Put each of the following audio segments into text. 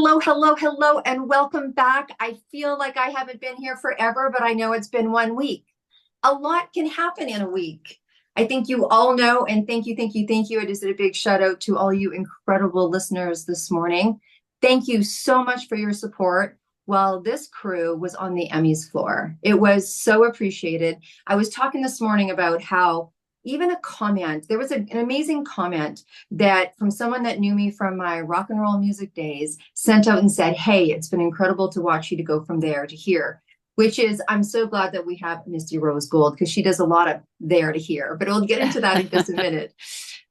Hello, hello, hello, and welcome back. I feel like I haven't been here forever, but I know it's been 1 week. A lot can happen in a week. I think you all know, and thank you, thank you, thank you. I just did a big shout out to all you incredible listeners this morning. Thank you so much for your support while this crew was on the Emmys floor. It was so appreciated. I was talking this morning about how even a comment, there was an amazing comment that from someone that knew me from my rock and roll music days sent out and said, "Hey, it's been incredible to watch you to go from there to here." Which is, I'm so glad that we have Misty Rose Gold because she does a lot of there to here, but we'll get into that in just a minute.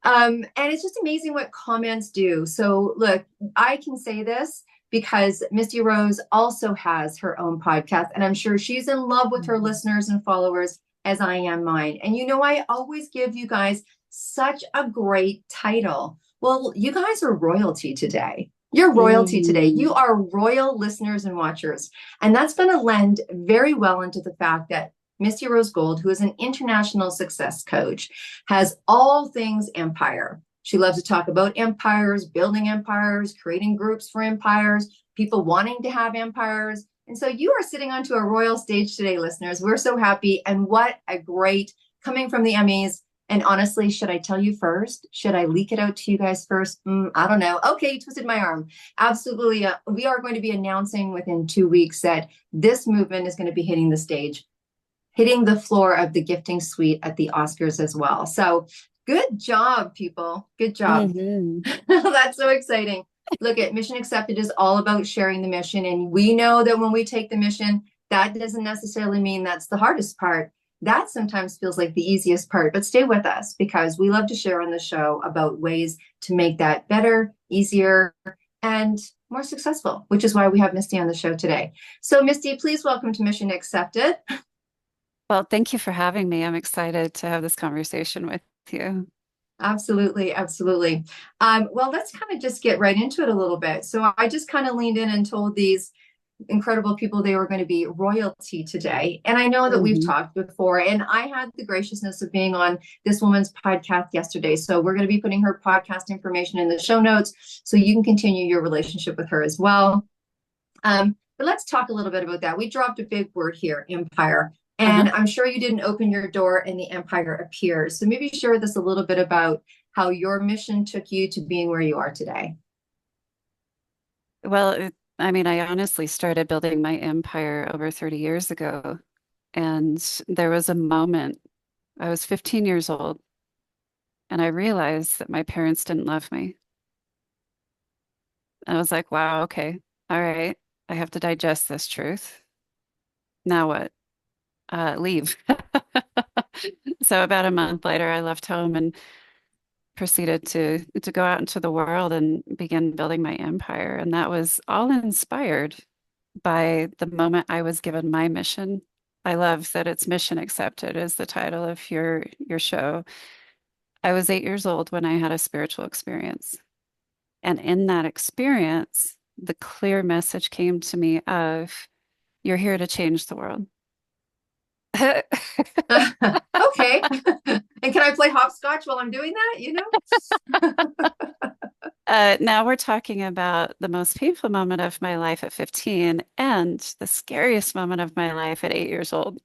And it's just amazing what comments do. So, look, I can say this because Misty Rose also has her own podcast, and I'm sure she's in love with her listeners and followers as I am mine. And I always give you guys such a great title. Well, you guys are royalty today. You're royalty today. You are royal listeners and watchers. And that's going to lend very well into the fact that Misty Rose Gold, who is an international success coach, has all things empire. She loves to talk about empires, building empires, creating groups for empires, people wanting to have empires. And so you are sitting onto a royal stage today, listeners. We're so happy. And what a great coming from the Emmys. And honestly, should I tell you first? Should I leak it out to you guys first? I don't know. Okay, you twisted my arm. Absolutely. We are going to be announcing within 2 weeks that this movement is going to be hitting the stage, hitting the floor of the gifting suite at the Oscars as well. So good job, people. Good job. That's so exciting. Look, at Mission Accepted is all about sharing the mission. And we know that when we take the mission, that doesn't necessarily mean that's the hardest part. That sometimes feels like the easiest part, but stay with us because we love to share on the show about ways to make that better, easier, and more successful, which is why we have Misty on the show today. So Misty, please welcome to Mission Accepted. Well, thank you for having me. I'm excited to have this conversation with you. Absolutely, absolutely. Well, let's kind of just get right into it a little bit. So I just kind of leaned in and told these incredible people they were going to be royalty today. And I know that we've talked before, and I had the graciousness of being on this woman's podcast yesterday. So we're going to be putting her podcast information in the show notes so you can continue your relationship with her as well. But let's talk a little bit about that. We dropped a big word here, empire. And I'm sure you didn't open your door and the empire appears. So maybe share with us a little bit about how your mission took you to being where you are today. Well, I honestly started building my empire over 30 years ago. And there was a moment, I was 15 years old, and I realized that my parents didn't love me. And I was like, wow, okay, all right, I have to digest this truth. Now what? Leave. So about a month later, I left home and proceeded to go out into the world and begin building my empire. And that was all inspired by the moment I was given my mission. I love that it's Mission Accepted is the title of your show. I was 8 years old when I had a spiritual experience. And in that experience, the clear message came to me of you're here to change the world. Okay. And can I play hopscotch while I'm doing that? Now we're talking about the most painful moment of my life at 15 and the scariest moment of my life at 8 years old.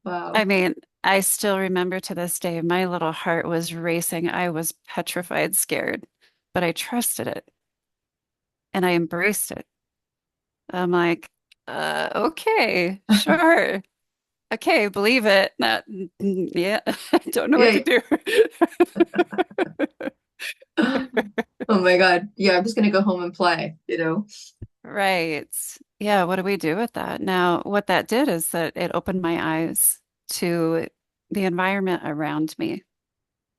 I Wow. mean, I still remember to this day, my little heart was racing. I was petrified, scared, but I trusted it and I embraced it. I'm like, okay, sure. Okay, believe it. Not, yeah, I don't know what to Yeah. do. Oh my God. Yeah, I'm just gonna go home and play. Right. Yeah, what do we do with that? Now, what that did is that it opened my eyes to the environment around me.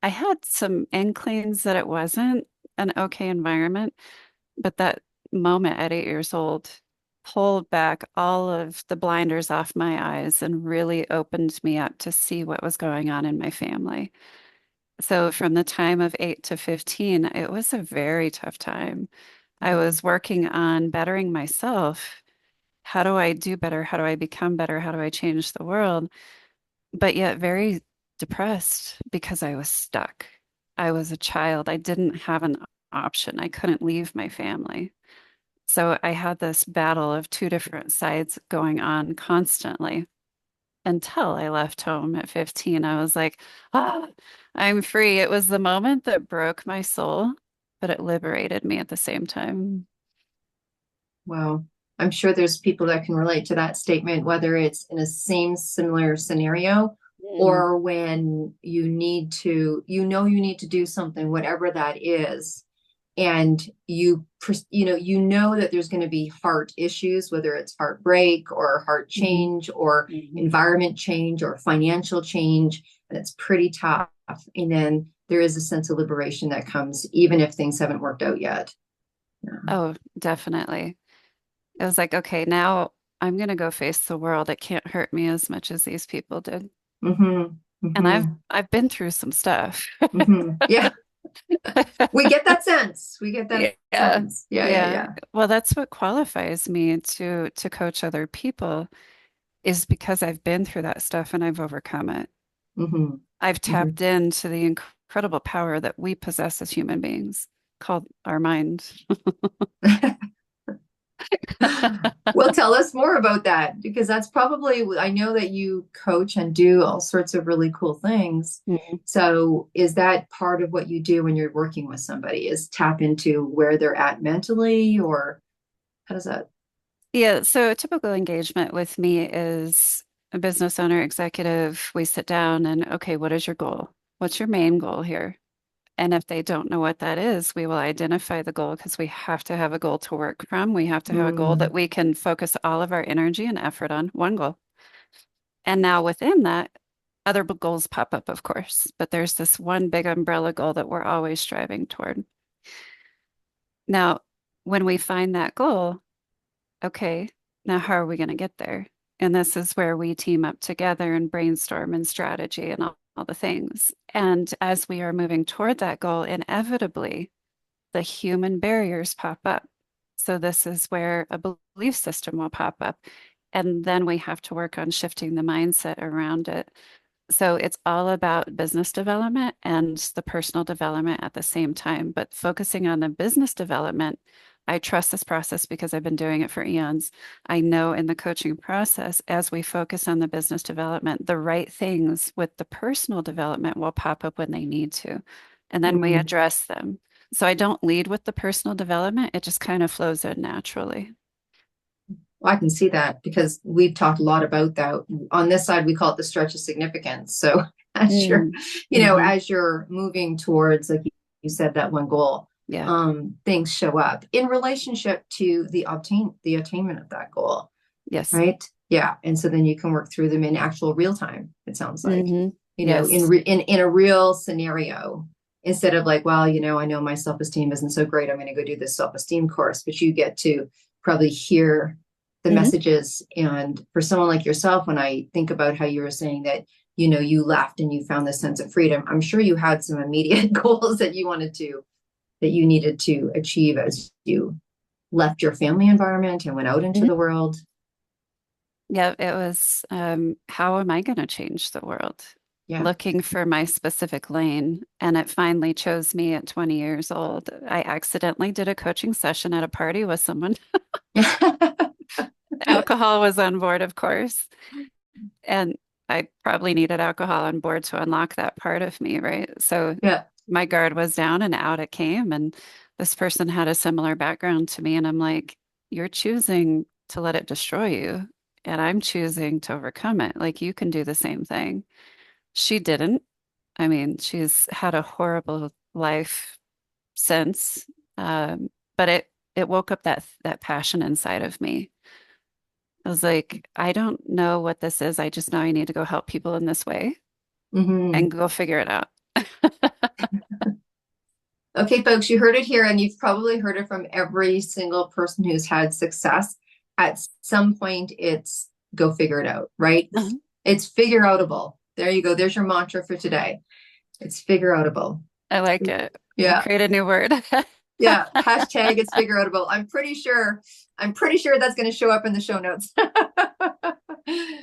I had some inklings that it wasn't an okay environment, but that moment at 8 years old pulled back all of the blinders off my eyes and really opened me up to see what was going on in my family. So from the time of 8 to 15, it was a very tough time. I was working on bettering myself. How do I do better? How do I become better? How do I change the world? But yet very depressed because I was stuck. I was a child. I didn't have an option. I couldn't leave my family. So I had this battle of two different sides going on constantly until I left home at 15. I was like, ah, I'm free. It was the moment that broke my soul, but it liberated me at the same time. Wow. I'm sure there's people that can relate to that statement, whether it's in a same similar scenario Mm. or when you need to do something, whatever that is. And you know that there's going to be heart issues, whether it's heartbreak or heart Mhm. change or Mhm. environment change or financial change. And it's pretty tough. And then there is a sense of liberation that comes, even if things haven't worked out yet. Yeah. Oh, definitely. It was like, okay, now I'm gonna go face the world. It can't hurt me as much as these people did. Mm-hmm. And I've Mm-hmm. I've been through some stuff. Mm-hmm. Yeah. We get that sense. We get that Yeah. sense. Yeah, yeah, Yeah. yeah. Well, that's what qualifies me to coach other people is because I've been through that stuff and I've overcome it. Mm-hmm. I've Mm-hmm. tapped into the incredible power that we possess as human beings called our mind. Well, tell us more about that because that's probably, I know that you coach and do all sorts of really cool things. Mhm. So, is that part of what you do when you're working with somebody is tap into where they're at mentally, or how does that? Yeah, so a typical engagement with me is a business owner, executive. We sit down and, okay, what is your goal? What's your main goal here? And if they don't know what that is, we will identify the goal because we have to have a goal to work from. We have to have a goal that Mm, we can focus all of our energy and effort on, one goal. And now within that, other goals pop up, of course, but there's this one big umbrella goal that we're always striving toward. Now, when we find that goal, okay, now how are we going to get there? And this is where we team up together and brainstorm and strategy and all the things. And as we are moving toward that goal, inevitably, the human barriers pop up. So this is where a belief system will pop up. And then we have to work on shifting the mindset around it. So it's all about business development and the personal development at the same time. But focusing on the business development, I trust this process because I've been doing it for eons. I know in the coaching process, as we focus on the business development, the right things with the personal development will pop up when they need to. And then we mm. address them. So I don't lead with the personal development, it just kind of flows in naturally. Well, I can see that because we've talked a lot about that. On this side, we call it the stretch of significance. So as you're, Mm. Hmm. as you're moving towards, like you said, that one goal, Yeah. things show up in relationship to the attainment of that goal, Yes. right? Yeah. And so then you can work through them in actual real time, it sounds like, Hmm. Yes. in a real scenario. Instead of like, well, I know my self-esteem isn't so great. I'm going to go do this self-esteem course, but you get to probably hear the Hmm. messages. And for someone like yourself, when I think about how you were saying that, you left and you found this sense of freedom, I'm sure you had some immediate goals that you needed to achieve as you left your family environment and went out into the world. Yeah, it was how am I going to change the world? Yeah. Looking for my specific lane. And it finally chose me at 20 years old. I accidentally did a coaching session at a party with someone. Alcohol was on board, of course. And I probably needed alcohol on board to unlock that part of me, right? So Yeah. my guard was down and out it came. And this person had a similar background to me. And I'm like, you're choosing to let it destroy you. And I'm choosing to overcome it. Like you can do the same thing. She didn't. I mean, she's had a horrible life since. But it woke up that passion inside of me. I was like, I don't know what this is. I just know I need to go help people in this way Hmm. and go figure it out. Okay, folks, you heard it here, and you've probably heard it from every single person who's had success. At some point, it's go figure it out, right? Uh-huh. It's figure outable. There you go. There's your mantra for today. It's figure outable. I like it. We'll Yeah. create a new word. Yeah. Hashtag it's figure outable. I'm pretty sure that's going to show up in the show notes. All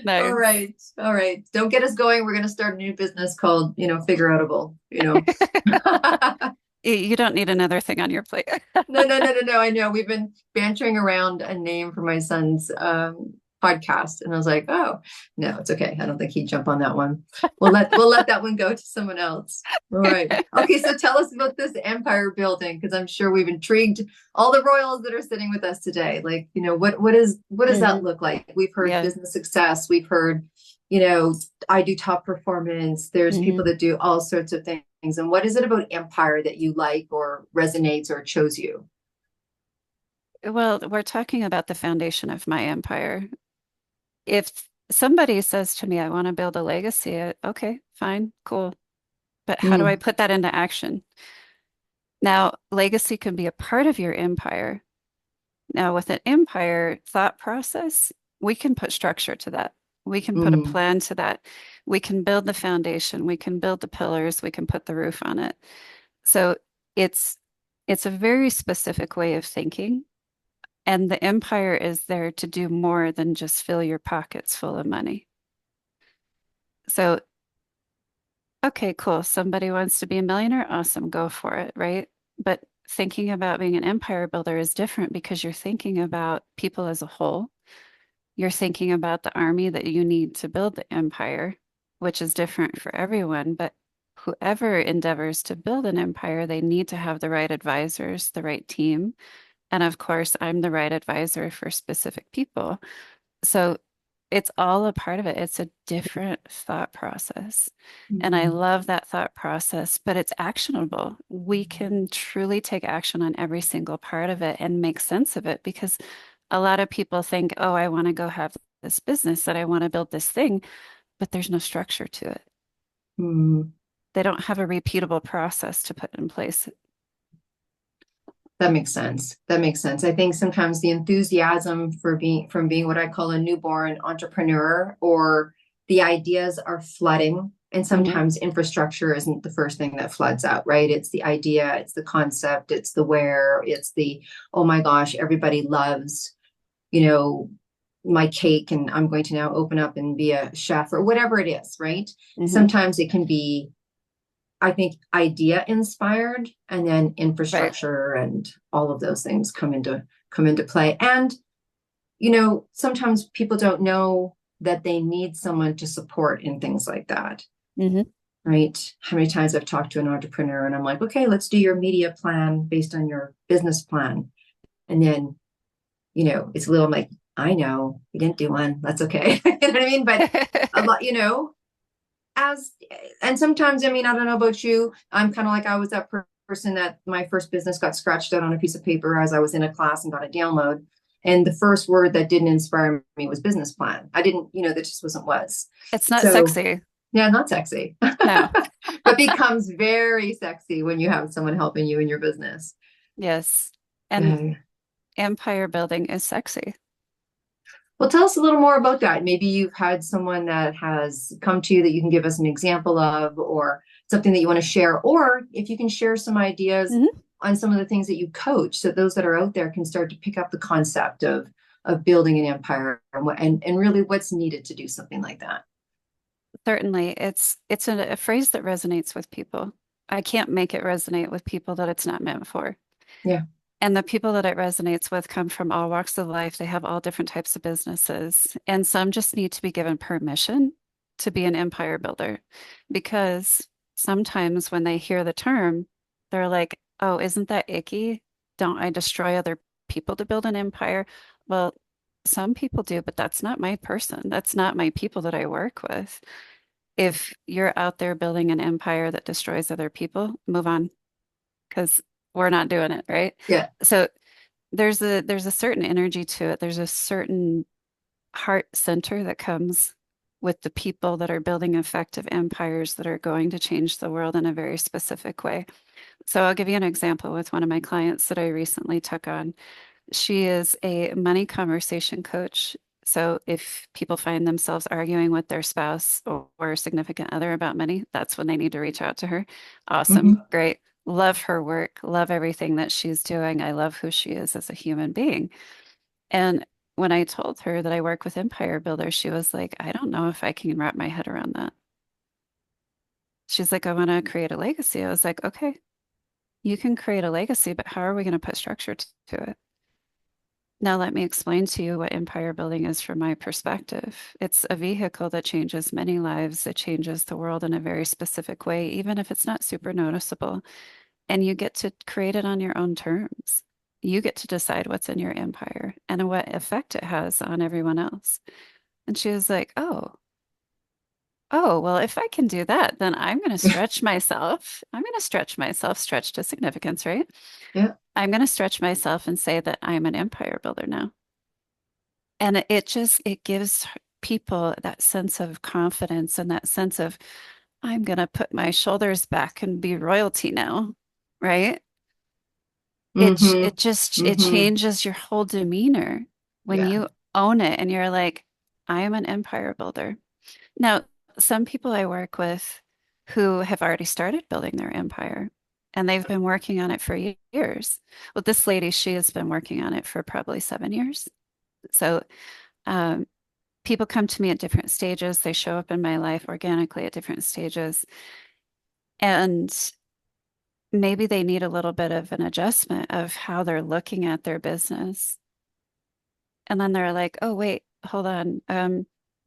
Nice. right. All right. Don't get us going. We're going to start a new business called, figure outable. You don't need another thing on your plate. No, no, no, no, no. I know we've been bantering around a name for my son's podcast, and I was like, oh, no, it's okay. I don't think he'd jump on that one. We'll let that one go to someone else. All right. Okay, so tell us about this empire building, because I'm sure we've intrigued all the royals that are sitting with us today. Like, what does that Mhm. look like? We've heard Yeah. business success. We've heard, I do top performance. There's people Mhm. that do all sorts of things. And what is it about empire that you like or resonates or chose you? Well, we're talking about the foundation of my empire. If somebody says to me, I want to build a legacy, okay, fine, cool. But how do I Mm, put that into action? Now, legacy can be a part of your empire. Now, with an empire thought process, we can put structure to that. We can put a mm, plan to that. We can build the foundation. We can build the pillars. We can put the roof on it. So it's it's a very specific way of thinking. And the empire is there to do more than just fill your pockets full of money. So, okay, cool. Somebody wants to be a millionaire. Awesome, go for it, right? But thinking about being an empire builder is different because you're thinking about people as a whole. You're thinking about the army that you need to build the empire, which is different for everyone. But whoever endeavors to build an empire, they need to have the right advisors, the right team. And of course, I'm the right advisor for specific people. So it's all a part of it. It's a different thought process. And I mm, love that thought process, but it's actionable. We can truly take action on every single part of it and make sense of it because a lot of people think, oh, I want to go have this business that I want to build this thing, but there's no structure to it. mm. They don't have a repeatable process to put in place. That makes sense. That makes sense. I think sometimes the enthusiasm for being what I call a newborn entrepreneur, or the ideas are flooding. And Hmm. sometimes infrastructure isn't the first thing that floods out, right? It's the idea, it's the concept, it's the where, it's the, oh my gosh, everybody loves, you know, my cake and I'm going to now open up and be a chef or whatever it is, right? Hmm. Sometimes it can be, I think, idea inspired, and then Right. infrastructure and all of those things come into play. And sometimes people don't know that they need someone to support in things like that, Hmm. right? How many times I've talked to an entrepreneur and I'm like, okay, let's do your media plan based on your business plan. And then, it's a little like, I know we didn't do one. That's okay. You know what I mean? But a lot, as and sometimes, I mean, I don't know about you, I'm kind of like, I was that person that my first business got scratched out on a piece of paper as I was in a class and got a download, and the first word that didn't inspire me was business plan. I didn't, that just wasn't was. It's not So sexy. yeah, not sexy. No. But becomes very sexy when you have someone helping you in your business. Yes. And Yeah. empire building is sexy. Well, tell us a little more about that. Maybe you've had someone that has come to you that you can give us an example of, or something that you want to share, or if you can share some ideas Mhm. on some of the things that you coach, so those that are out there can start to pick up the concept of building an empire, and really what's needed to do something like that. Certainly, it's a phrase that resonates with people. I can't make it resonate with people that it's not meant for. Yeah. And the people that it resonates with come from all walks of life. They have all different types of businesses, and some just need to be given permission to be an empire builder because sometimes when they hear the term, they're like, "Oh, isn't that icky? Don't I destroy other people to build an empire?" Well, some people do, but that's not my person. That's not my people that I work with. If you're out there building an empire that destroys other people, move on because we're not doing it, right? Yeah. So there's a certain energy to it. There's a certain heart center that comes with the people that are building effective empires that are going to change the world in a very specific way. So I'll give you an example with one of my clients that I recently took on. She is a money conversation coach. So if people find themselves arguing with their spouse or significant other about money, that's when they need to reach out to her. Awesome. Hmm. Great. Love her work. Love everything that she's doing. I love who she is as a human being. And when I told her that I work with empire builders, she was like, I don't know if I can wrap my head around that. She's like, I want to create a legacy. I was like, okay. You can create a legacy, but how are we going to put structure to it? Now, let me explain to you what empire building is from my perspective. It's a vehicle that changes many lives. It changes the world in a very specific way, even if it's not super noticeable. And you get to create it on your own terms. You get to decide what's in your empire and what effect it has on everyone else. And she was like, oh, well, if I can do that, then I'm going to stretch myself. I'm going to stretch myself, stretch to significance, right? Yeah. I'm going to stretch myself and say that I'm an empire builder now. And it gives people that sense of confidence and that sense of I'm going to put my shoulders back and be royalty now, right? Mm-hmm. It Mm-hmm. changes your whole demeanor when Yeah. you own it and you're like, I am an empire builder. Now, some people I work with who have already started building their empire and they've been working on it for years. Well, this lady, she has been working on it for probably 7 years. So, um, people come to me at different stages. They show up in my life organically at different stages. And maybe they need a little bit of an adjustment of how they're looking at their business. And then they're like, oh, wait, hold on.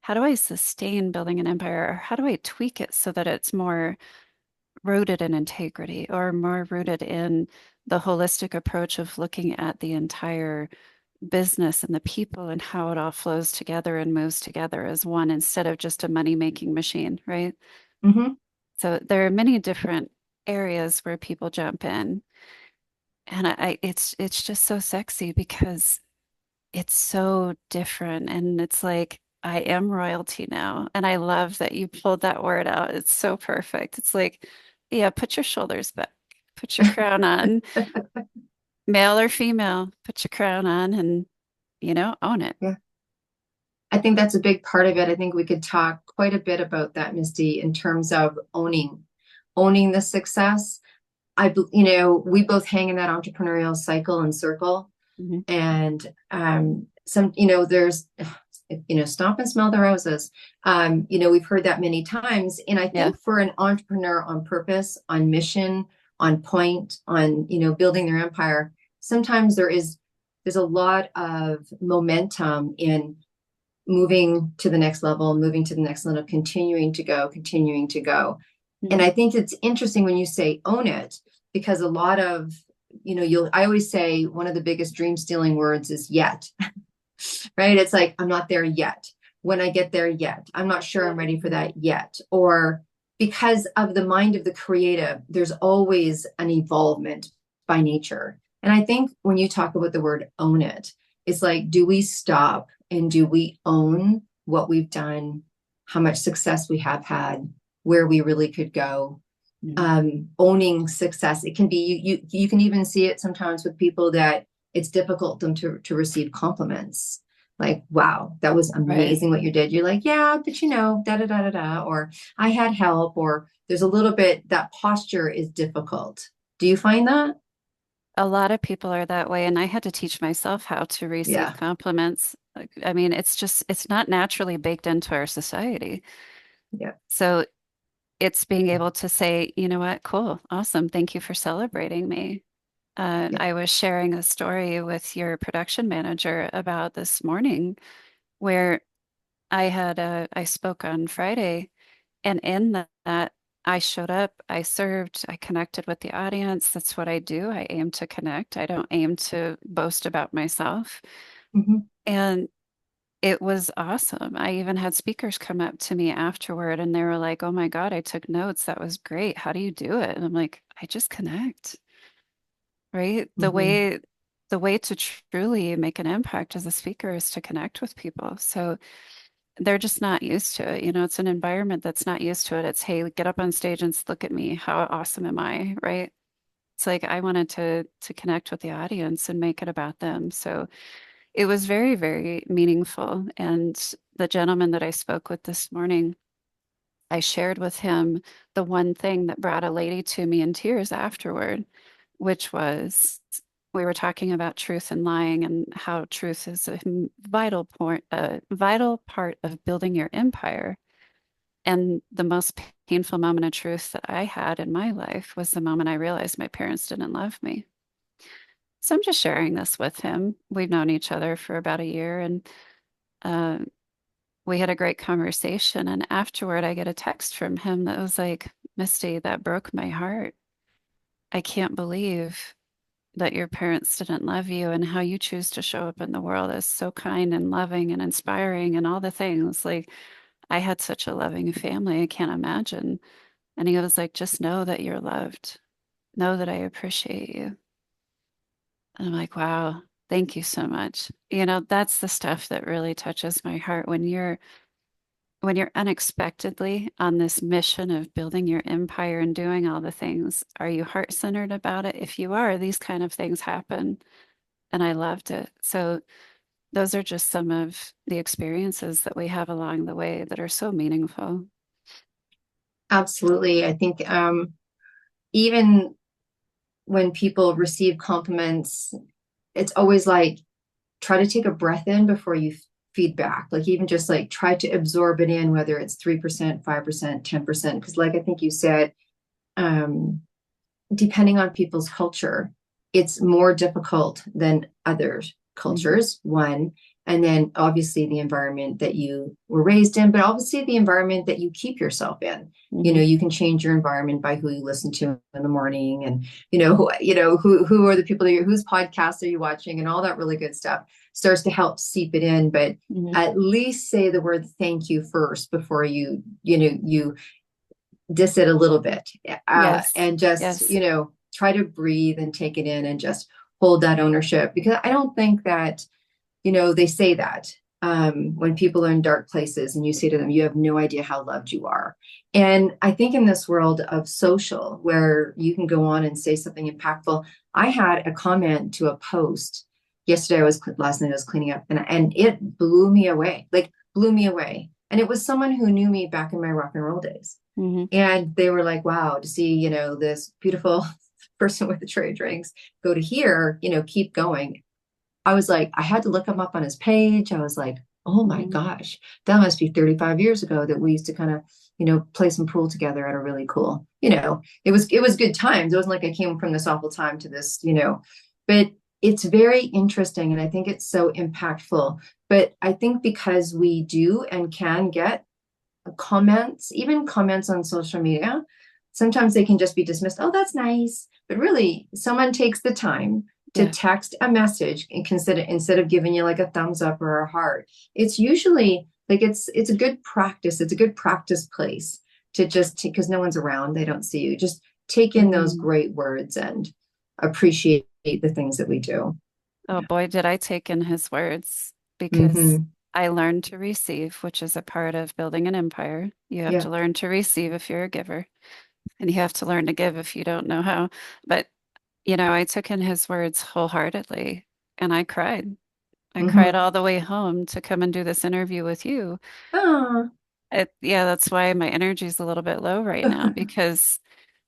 How do I sustain building an empire? Or how do I tweak it so that it's more rooted in integrity or more rooted in the holistic approach of looking at the entire business and the people and how it all flows together and moves together as one instead of just a money-making machine, right? Mm-hmm. So there are many different areas where people jump in. And it's just so sexy because it's so different. And it's like, I am royalty now. And I love that you pulled that word out. It's so perfect. It's like, yeah, put your shoulders back, put your crown on, male or female, put your crown on and, own it. Yeah. I think that's a big part of it. I think we could talk quite a bit about that, Misty, in terms of owning the success. We both hang in that entrepreneurial cycle and circle. Mhm. And there's, stop and smell the roses. We've heard that many times. And I Yeah. think for an entrepreneur on purpose, on mission, on point, on, building their empire, sometimes there's a lot of momentum in moving to the next level, moving to the next level, continuing to go, continuing to go. And Mhm. I think it's interesting when you say own it, because a lot of, I always say one of the biggest dream stealing words is yet, right? It's like, I'm not there yet. When I get there yet, I'm not sure I'm ready for that yet. Or because of the mind of the creative, there's always an evolvement by nature. And I think when you talk about the word own it, it's like, do we stop and do we own what we've done, how much success we have had, where we really could go? Mhm. Owning success. It can be you can even see it sometimes with people that it's difficult them to receive compliments. Like, wow, that was Right. amazing what you did. You're like, yeah, but da da da da da, or I had help, or there's a little bit that posture is difficult. Do you find that? A lot of people are that way, and I had to teach myself how to receive Yeah, compliments. Like, I mean, it's not naturally baked into our society. yeah, So it's being able to say, you know what, cool, awesome, thank you for celebrating me. yeah. I was sharing a story with your production manager about this morning where I spoke on Friday, and in that, I showed up, I served, I connected with the audience. That's what I do. I aim to connect. I don't aim to boast about myself. Mm-hmm, And it was awesome. I even had speakers come up to me afterward and they were like, "Oh my God, I took notes. That was great. How do you do it?" And I'm like, "I just connect." Right? mm-hmm, The way to truly make an impact as a speaker is to connect with people. So they're just not used to it. It's an environment that's not used to it. It's, hey, get up on stage and look at me. How awesome am I? Right? It's like I wanted to connect with the audience and make it about them. So it was very, very meaningful. And the gentleman that I spoke with this morning, I shared with him the one thing that brought a lady to me in tears afterward, which was we were talking about truth and lying and how truth is a vital part of building your empire. And the most painful moment of truth that I had in my life was the moment I realized my parents didn't love me. So I'm just sharing this with him. We've known each other for about a year, and uh, we had a great conversation. And afterward, I get a text from him that was like, Misty, that broke my heart. I can't believe that your parents didn't love you, and how you choose to show up in the world as so kind and loving and inspiring and all the things. Like, I had such a loving family, I can't imagine. And he was like, just know that you're loved. Know that I appreciate you. And I'm like, wow, thank you so much. That's the stuff that really touches my heart when you're unexpectedly on this mission of building your empire and doing all the things. Are you heart-centered about it? If you are, these kind of things happen. And I loved it. So those are just some of the experiences that we have along the way that are so meaningful. Absolutely. I think even when people receive compliments, it's always like try to take a breath in before you feed back. Like even just like try to absorb it in, whether it's 3%, 5%, 10%. Because like I think you said, um, depending on people's culture, it's more difficult than other Mhm. cultures, one. And then obviously the environment that you were raised in, but obviously the environment that you keep yourself in. Mhm. You can change your environment by who you listen to in the morning, and who are the people whose podcasts are you watching, and all that really good stuff starts to help seep it in. But Mhm. at least say the word thank you first before you diss it a little bit, Yes. and just Yes. try to breathe and take it in and just hold that ownership, because I don't think that they say that when people are in dark places and you say to them, you have no idea how loved you are. And I think in this world of social where you can go on and say something impactful, I had a comment to a post yesterday. Last night I was cleaning up, and it blew me away, like blew me away. And it was someone who knew me back in my rock and roll days. Mhm. And they were like, wow, to see, this beautiful person with the tray of drinks go to here, keep going. I was like, I had to look him up on his page. I was like, oh my Mhm. gosh, that must be 35 years ago that we used to kind of, play some pool together at a really cool, it was good times. It wasn't like I came from this awful time to this, but it's very interesting. And I think it's so impactful. But I think because we do and can get comments, even comments on social media, sometimes they can just be dismissed. Oh, that's nice. But really, someone takes the time to Yeah. text a message and consider instead of giving you like a thumbs up or a heart. It's usually like it's a good practice. It's a good practice place to just because no one's around, they don't see you. Just take in those Mhm. great words and appreciate the things that we do. Oh boy, did I take in his words, because Hmm. I learned to receive, which is a part of building an empire. You have Yeah. to learn to receive if you're a giver, and you have to learn to give if you don't know how. But, I took in his words wholeheartedly, and I cried. I cried Hmm. all the way home to come and do this interview with you. Oh. Yeah, that's why my energy is a little bit low right now, because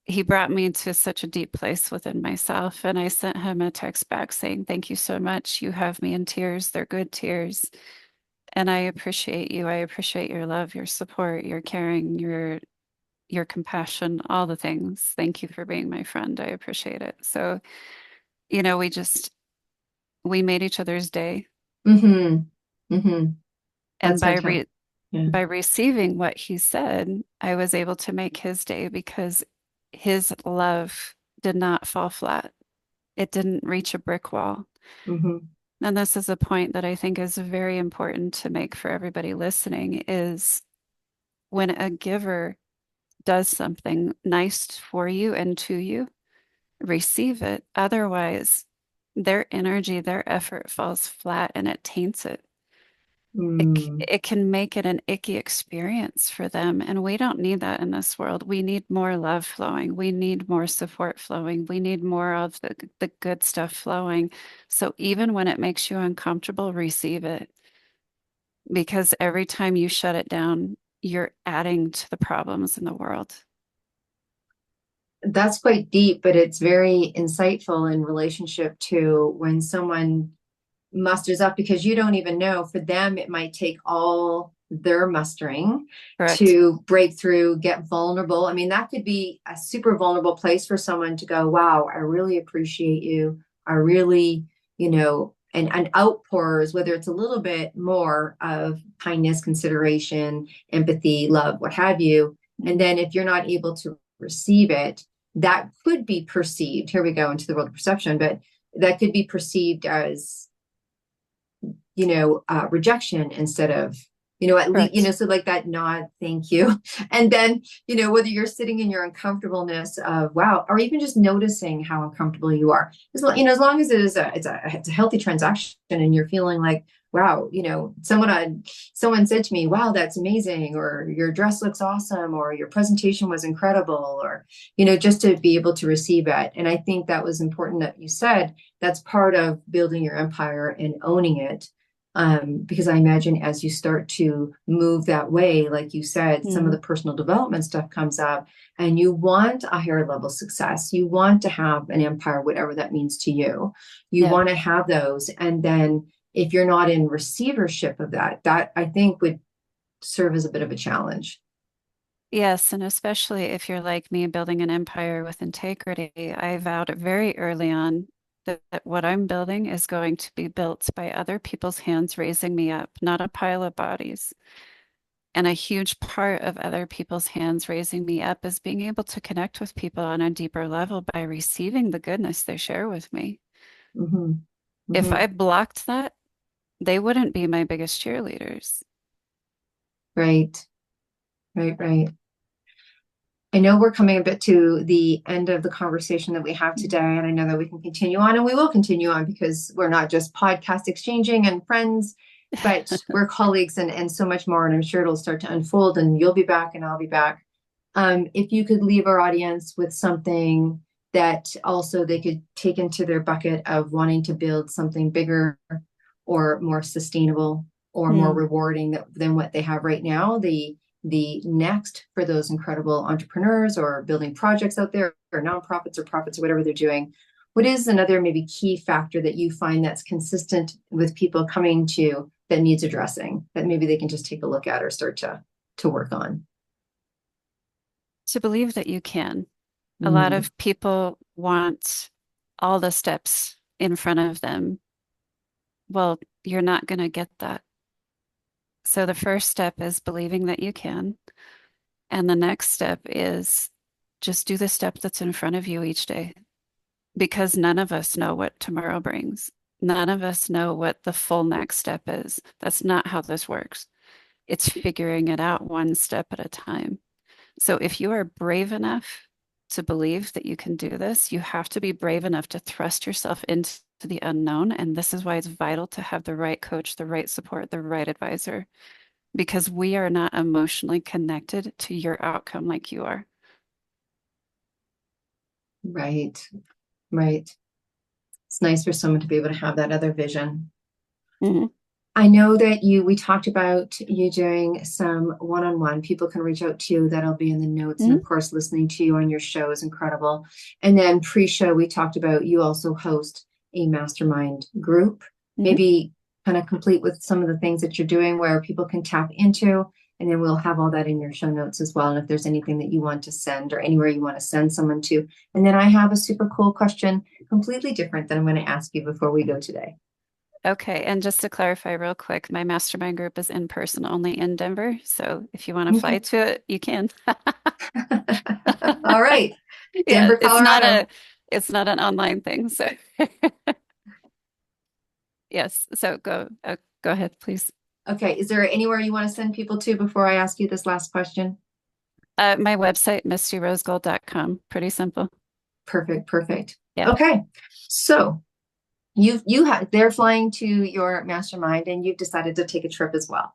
he brought me to such a deep place within myself. And I sent him a text back saying, thank you so much. You have me in tears. They're good tears. And I appreciate you. I appreciate your love, your support, your caring, your compassion, all the things. Thank you for being my friend. I appreciate it. So, we made each other's day. Hmm. Hmm. And That's fantastic. Yeah. by receiving what he said, I was able to make his day, because his love did not fall flat. It didn't reach a brick wall. Hmm. And this is a point that I think is very important to make for everybody listening, is when a giver does something nice for you and to you, receive it. Otherwise, their energy, their effort falls flat and it taints it. Mm. It can make it an icky experience for them. And we don't need that in this world. We need more love flowing. We need more support flowing. We need more of the good stuff flowing. So even when it makes you uncomfortable, receive it. Because every time you shut it down, you're adding to the problems in the world. That's quite deep, but it's very insightful in relationship to when someone musters up, because you don't even know. For them, it might take all they're mustering Correct. to break through, get vulnerable. I mean, that could be a super vulnerable place for someone to go, wow, I really appreciate you. I really, and outpours, whether it's a little bit more of kindness, consideration, empathy, love, what have you. And Mhm. then if you're not able to receive it, that could be perceived. Here we go into the world of perception, but that could be perceived as rejection instead of, at least, Correct. so like that nod, thank you. And then, whether you're sitting in your uncomfortableness of, wow, or even just noticing how uncomfortable you are, as long as it's a healthy transaction and you're feeling like, wow, someone said to me, wow, that's amazing, or your dress looks awesome, or your presentation was incredible, or, just to be able to receive it. And I think that was important that you said that's part of building your empire and owning it, because I imagine as you start to move that way, like you said, some of Mhm. the personal development stuff comes up and you want a higher level success. You want to have an empire, whatever that means to you. You Yeah. want to have those. And then if you're not in receivership of that, that I think would serve as a bit of a challenge. Yes, and especially if you're like me, building an empire with integrity, I vowed it very early on that what I'm building is going to be built by other people's hands raising me up, not a pile of bodies. And a huge part of other people's hands raising me up is being able to connect with people on a deeper level by receiving the goodness they share with me. Mm-hmm. If Mm-hmm. I blocked that, they wouldn't be my biggest cheerleaders. Right, right, right. I know we're coming a bit to the end of the conversation that we have today, and I know that we can continue on and we will continue on because we're not just podcast exchanging and friends, but we're colleagues and so much more. And I'm sure it'll start to unfold and you'll be back and I'll be back. If you could leave our audience with something that also they could take into their bucket of wanting to build something bigger or more sustainable or more Mm. rewarding than what they have right now, the next for those incredible entrepreneurs or building projects out there or nonprofits or profits or whatever they're doing, what is another maybe key factor that you find that's consistent with people coming to that needs addressing that maybe they can just take a look at or start to work on? To believe that you can. A lot Mm, of people want all the steps in front of them. Well, you're not going to get that. So the first step is believing that you can. And the next step is just do the step that's in front of you each day because none of us know what tomorrow brings. None of us know what the full next step is. That's not how this works. It's figuring it out one step at a time. So if you are brave enough to believe that you can do this, you have to be brave enough to thrust yourself into the unknown. And this is why it's vital to have the right coach, the right support, the right advisor, because we are not emotionally connected to your outcome like you are. right, right. It's nice for someone to be able to have that other vision. Mhm. I know that we talked about you doing some one-on-one. People can reach out to you. That'll be in the notes. And Mhm. of course, listening to you on your show is incredible. And then pre-show, we talked about you also host a mastermind group, Mhm. maybe kind of complete with some of the things that you're doing where people can tap into. And then we'll have all that in your show notes as well. And if there's anything that you want to send or anywhere you want to send someone to. And then I have a super cool question, completely different than I'm going to ask you before we go today. Okay, and just to clarify real quick, my mastermind group is in person only in Denver. So if you want to fly Okay. to it, you can. All right. Yeah, Denver, Colorado. it's not an online thing. So yes, so go ahead, please. Okay. Is there anywhere you want to send people to before I ask you this last question? My website, mistyrosegold.com. Pretty simple. Perfect. Perfect. Yeah. Okay. So you have they're flying to your mastermind and you've decided to take a trip as well.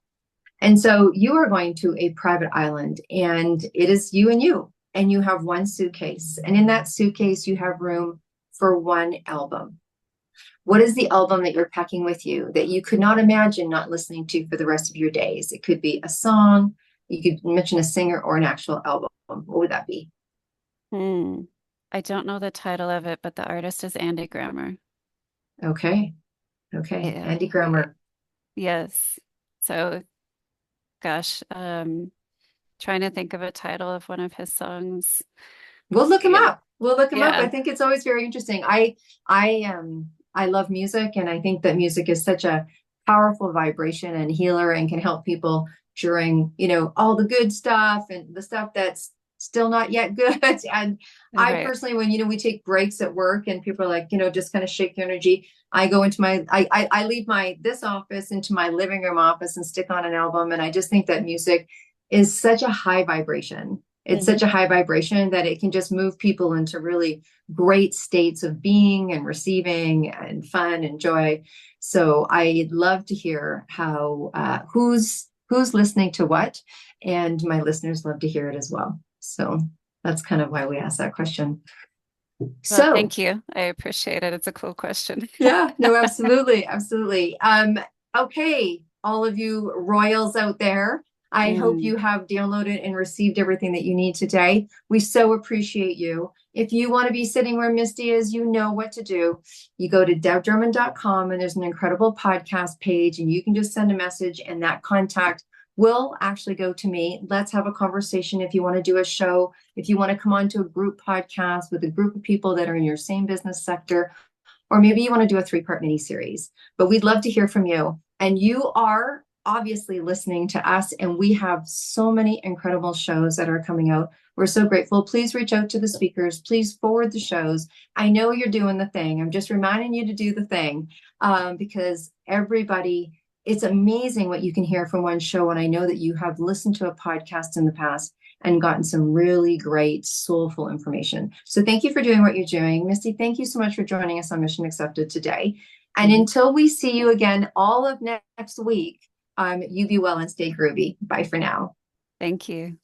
And so you are going to a private island and it is you and you have one suitcase. And in that suitcase, you have room for one album. What is the album that you're packing with you that you could not imagine not listening to for the rest of your days? It could be a song, you could mention a singer or an actual album. What would that be? Hmm. I don't know the title of it, but the artist is Andy Grammer. Okay. Okay. Yeah. Andy Grammer. Yes. So gosh, trying to think of a title of one of his songs. We'll look him Yeah, up. We'll look him up. I yeah, think it's always very interesting. I love music, and I think that music is such a powerful vibration and healer and can help people during, all the good stuff and the stuff that's still not yet good. And I right. personally, when, we take breaks at work and people are like, just kind of shake your energy. I go into I leave this office into my living room office and stick on an album. And I just think that music is such a high vibration. It's Hmm. such a high vibration that it can just move people into really great states of being and receiving and fun and joy. So I'd love to hear how who's listening to what, and my listeners love to hear it as well. So that's kind of why we asked that question. Well, So thank you. I appreciate it. It's a cool question. yeah, no, absolutely, absolutely. Okay, all of you royals out there, I hope Mm, you have downloaded and received everything that you need today. We so appreciate you. If you want to be sitting where Misty is, you know what to do. You go to debdrummond.com and there's an incredible podcast page, and you can just send a message, and that contact will actually go to me. Let's have a conversation. If you want to do a show, if you want to come on to a group podcast with a group of people that are in your same business sector, or maybe you want to do a 3-part mini series, but we'd love to hear from you. And you are obviously listening to us, and we have so many incredible shows that are coming out. We're so grateful. Please reach out to the speakers. Please forward the shows. I know you're doing the thing. I'm just reminding you to do the thing, because it's amazing what you can hear from one show. And I know that you have listened to a podcast in the past and gotten some really great soulful information. So thank you for doing what you're doing. Misty, thank you so much for joining us on Mission Accepted today. And mhm. until we see you again all of next week, you be well and stay groovy. Bye for now. Thank you.